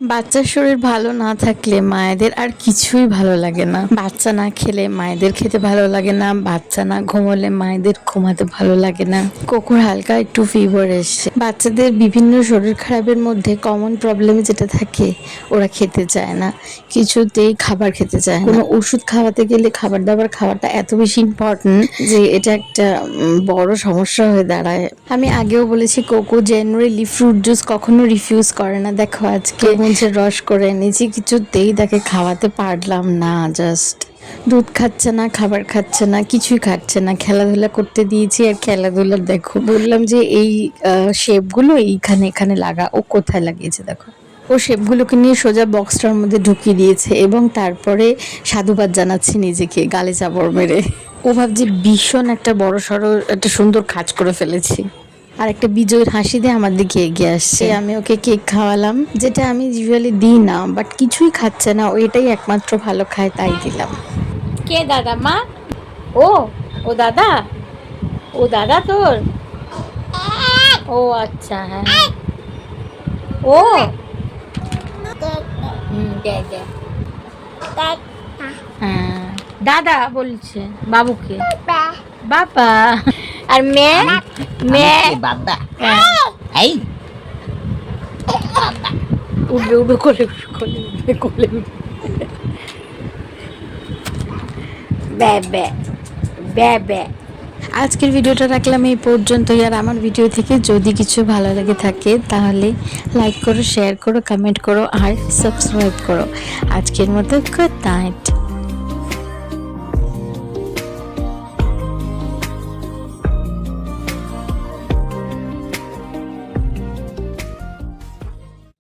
বাচ্চার শরীর ভালো না থাকলে মায়েদের আর কিছুই ভালো লাগে না। বাচ্চা না খেলে মায়েদের খেতে ভালো লাগে না, বাচ্চা না ঘুমোলে মায়েদের ঘুমাতে ভালো লাগে না। কোকুর হালকা একটু ফিভার এসছে। বাচ্চাদের বিভিন্ন শরীর খারাপের মধ্যে কমন প্রবলেম যেটা থাকে, ওরা খেতে চায় না, কিছুতেই খাবার খেতে চায় না। কোনো ওষুধ খাওয়াতে গেলে খাবার দাবার খাওয়াটা এত বেশি ইম্পর্টেন্ট যে এটা একটা বড় সমস্যা হয়ে দাঁড়ায়। আমি আগেও বলেছি কোকো জেনারেলি ফ্রুট জুস কখনো রিফিউজ করে না। দেখো আজকে তরমুজের রস করে এনেছি, কিছুতেই তাকে খাওয়াতে পারলাম না। জাস্ট দুধ খাচ্ছে না, খাবার খাচ্ছে না, কিছুই খাচ্ছে না। খেলাধুলা করতে দিয়েছি আর খেলাধুলা দেখো। বললাম যে এই শেপগুলো এইখানে এখানে লাগা, ও কোথায় লাগিয়েছে দেখো। ও শেপগুলোকে নিয়ে সোজা বক্সটার মধ্যে ঢুকিয়ে দিয়েছে এবং তারপরে সাধুবাদ জানাচ্ছে নিজেকে গালে চাপড় মেরে। ও ভাবছে ভীষণ একটা বড় সড়ো একটা সুন্দর কাজ করে ফেলেছি। আর একটা বিজয়ের হাসি দিয়ে আমার দিকে এগিয়ে আসছে। আমি ওকে কেক খাওয়ালাম, যেটা আমি ইউজুয়ালি দিই না, বাট কিছুই খাচ্ছে না। ও এটাই একমাত্র ভালো খায়, তাই দিলাম। কে দাদা মা? ও ও দাদা, ও দাদা তোর? ও আচ্ছা, হ্যাঁ ও দে দে হ্যাঁ দাদা বলছে বাবুকে বাবা। আর মেয়ে মেয়ে বাবা হ্যাঁ, এই উঠবে উঠবে কোলে কোলে উঠবে কোলে উঠবে ব্যা ব্যা ব্যা ব্যা। আজকের ভিডিওটা রাখলাম এই পর্যন্তই। আর আমার ভিডিও থেকে যদি কিছু ভালো লেগে থাকে তাহলে লাইক করো, শেয়ার করো, কমেন্ট করো আর সাবস্ক্রাইব করো। আজকের মতো গুড নাইট।